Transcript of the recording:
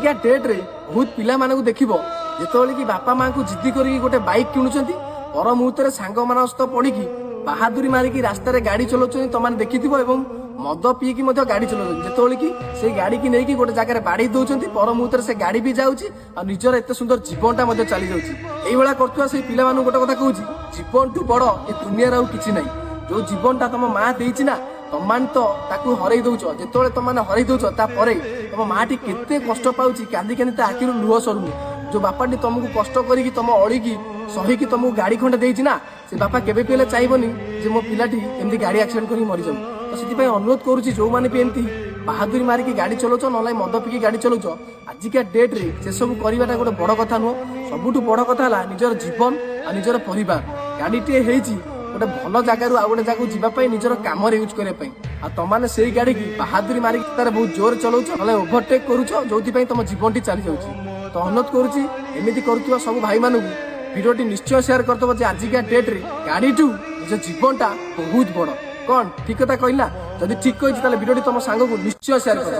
आजिका date रे बहुत पिला मानकु देखिबो जेतोले कि बापा मां को जिद्दी करी गोटे बाइक किणुचंती पर मुहूर्त रे सांग मान सहित पड़िकी बाहादुरी मारिकी रास्ता रे गाड़ी चलाउछन तमाने देखिथिबो एवं मद पीकी मध्य गाड़ी चलाउछन जेतोले कि से गाड़ी की नेकी गोटे जगह बाड़ी दउछंती पर मुहूर्त रे से गाड़ी भी जाउची आ निजर एते सुंदर जीवनटा मध्य चली जाउची एई भला करतुआ से पिला मानु गोटे कथा कहूची जीवन टू बड़ ए दुनिया रे किछि नै जो जीवनटा तम मां देइछि ना तमान तो ताकू हरई दउछ जेतोले तमाने हरई दउछ ता परे तम माटी केते कष्ट पाउची कांदी कांदी ता आखिरु लुह सरुनी जो बापाटी तुमको कष्ट करी तुम अड़िकी सही की तुमको गाड़ी खंडे देइछि ना से बापा केबे पीले चाहबनी जे मो पिलाटी एमती गाड़ी एक्सीडेंट करी मरी जाऊ तो से अनुरोध करुच्ची जो मैंने भी एमती बाहादुरी मारिकी गाड़ी चलाउछ ना मद पीकी गाड़ी चलाउछ आजिका डेट रे से सब करवाटा गोटे बड़ कथा नुह सबुठु बड़ कथा है निजर जीवन आ निजर परिवार गाड़ीटे होती गोटे भल जगार आ गोटे जगह जावाई निजर कम यूज करने आ तमाने से गाड़ी की बाहादुरी मारिकी तार बहुत जोर चलाउछ ना ओभरटेक करुछ जो तुम जीवन टी चली जाऊँ तो अनुरोध करुच्ची एमती करुवा सब भाई मानू भिडियोटी निश्चय शेयर करदब जे आजिका डेट रे गाड़ी टू निज जीवनटा बहुत बड़ कौन ठीक कथा कहला जदि ठीक कही ताले भिडियोटी तुम सांग को निश्चय शेयर कर।